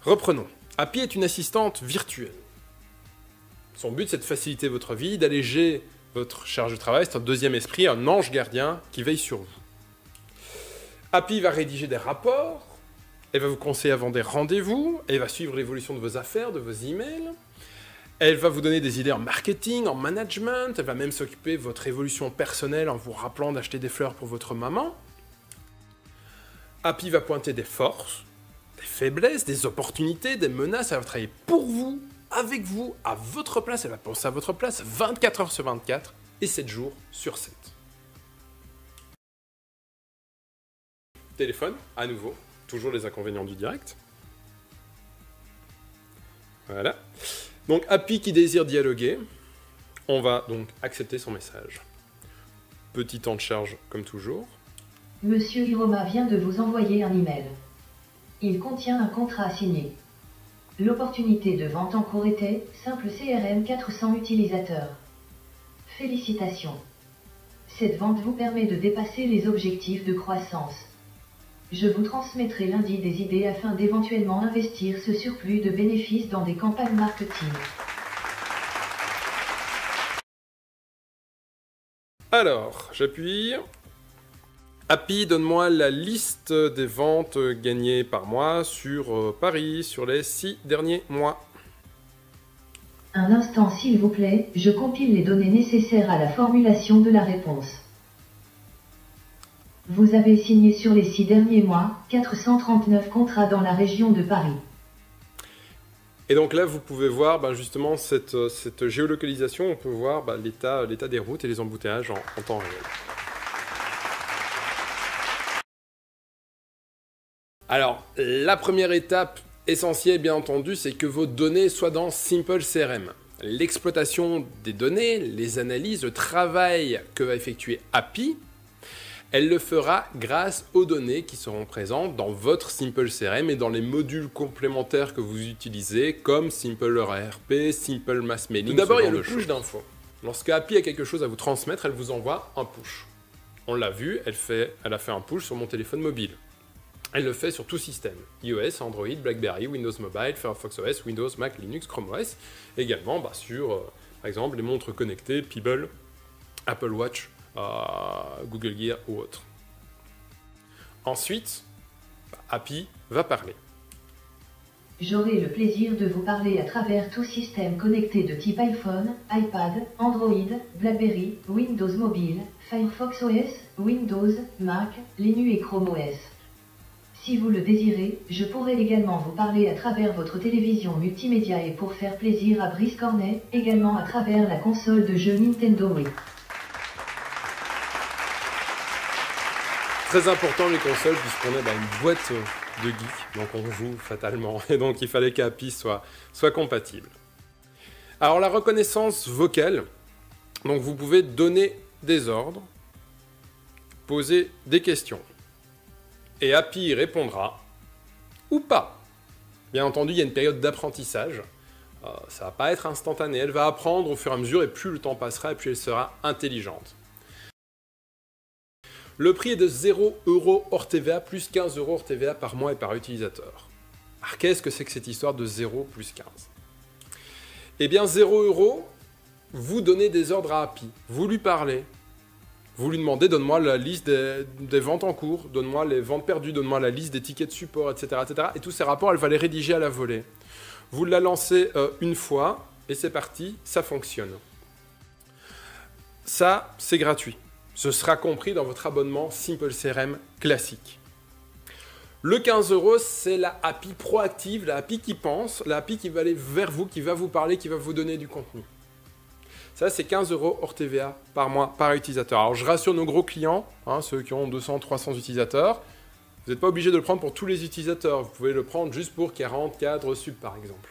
Reprenons. Happy est une assistante virtuelle. Son but, c'est de faciliter votre vie, d'alléger votre charge de travail. C'est un deuxième esprit, un ange gardien qui veille sur vous. Happy va rédiger des rapports, elle va vous conseiller avant des rendez-vous, elle va suivre l'évolution de vos affaires, de vos emails, elle va vous donner des idées en marketing, en management, elle va même s'occuper de votre évolution personnelle en vous rappelant d'acheter des fleurs pour votre maman. Happy va pointer des forces, des faiblesses, des opportunités, des menaces, elle va travailler pour vous, avec vous, à votre place, elle va penser à votre place 24 heures sur 24 et 7 jours sur 7. Téléphone, à nouveau, toujours les inconvénients du direct. Voilà. Donc, Happy qui désire dialoguer, on va donc accepter son message. Petit temps de charge, comme toujours. Monsieur Hiroma vient de vous envoyer un email. Il contient un contrat à signer. L'opportunité de vente en cours était simple CRM 400 utilisateurs. Félicitations. Cette vente vous permet de dépasser les objectifs de croissance. Je vous transmettrai lundi des idées afin d'éventuellement investir ce surplus de bénéfices dans des campagnes marketing. Alors, j'appuie. Happy, donne-moi la liste des ventes gagnées par mois sur Paris sur les 6 derniers mois. Un instant s'il vous plaît, je compile les données nécessaires à la formulation de la réponse. Vous avez signé sur les 6 derniers mois 439 contrats dans la région de Paris. Et donc là, vous pouvez voir justement cette géolocalisation, on peut voir l'état des routes et les embouteillages en temps réel. Alors, la première étape essentielle, bien entendu, c'est que vos données soient dans Simple CRM. L'exploitation des données, les analyses, le travail que va effectuer Happy, elle le fera grâce aux données qui seront présentes dans votre Simple CRM et dans les modules complémentaires que vous utilisez comme Simple ERP, Simple Mass Mailing. Tout d'abord, il y a le push d'infos. Lorsque Happy a quelque chose à vous transmettre, elle vous envoie un push. On l'a vu, elle a fait un push sur mon téléphone mobile. Elle le fait sur tout système, iOS, Android, BlackBerry, Windows Mobile, Firefox OS, Windows, Mac, Linux, Chrome OS, également sur, par exemple, les montres connectées, Pebble, Apple Watch, Google Gear ou autre. Ensuite, Happy va parler. J'aurai le plaisir de vous parler à travers tout système connecté de type iPhone, iPad, Android, BlackBerry, Windows Mobile, Firefox OS, Windows, Mac, Linux et Chrome OS. Si vous le désirez, je pourrai également vous parler à travers votre télévision multimédia et pour faire plaisir à Brice Cornet, également à travers la console de jeux Nintendo Wii. Très important les consoles puisqu'on est dans une boîte de geeks, donc on joue fatalement, et donc il fallait qu'Happy soit compatible. Alors la reconnaissance vocale, donc vous pouvez donner des ordres, poser des questions. Et Happy y répondra, ou pas. Bien entendu, il y a une période d'apprentissage. Ça ne va pas être instantané. Elle va apprendre au fur et à mesure, et plus le temps passera, et plus elle sera intelligente. Le prix est de 0 € hors TVA, plus 15 € hors TVA par mois et par utilisateur. Alors qu'est-ce que c'est que cette histoire de 0 plus 15? Eh bien 0 €, vous donnez des ordres à Happy. Vous lui parlez. Vous lui demandez, donne-moi la liste des ventes en cours, donne-moi les ventes perdues, donne-moi la liste des tickets de support, etc., etc. Et tous ces rapports, elle va les rédiger à la volée. Vous la lancez une fois, et c'est parti, ça fonctionne. Ça, c'est gratuit. Ce sera compris dans votre abonnement Simple CRM classique. Le 15 €, c'est la Happy proactive, la Happy qui pense, la Happy qui va aller vers vous, qui va vous parler, qui va vous donner du contenu. Ça, c'est 15 € hors TVA par mois, par utilisateur. Alors, je rassure nos gros clients, ceux qui ont 200, 300 utilisateurs, vous n'êtes pas obligé de le prendre pour tous les utilisateurs. Vous pouvez le prendre juste pour 40 cadres sub, par exemple.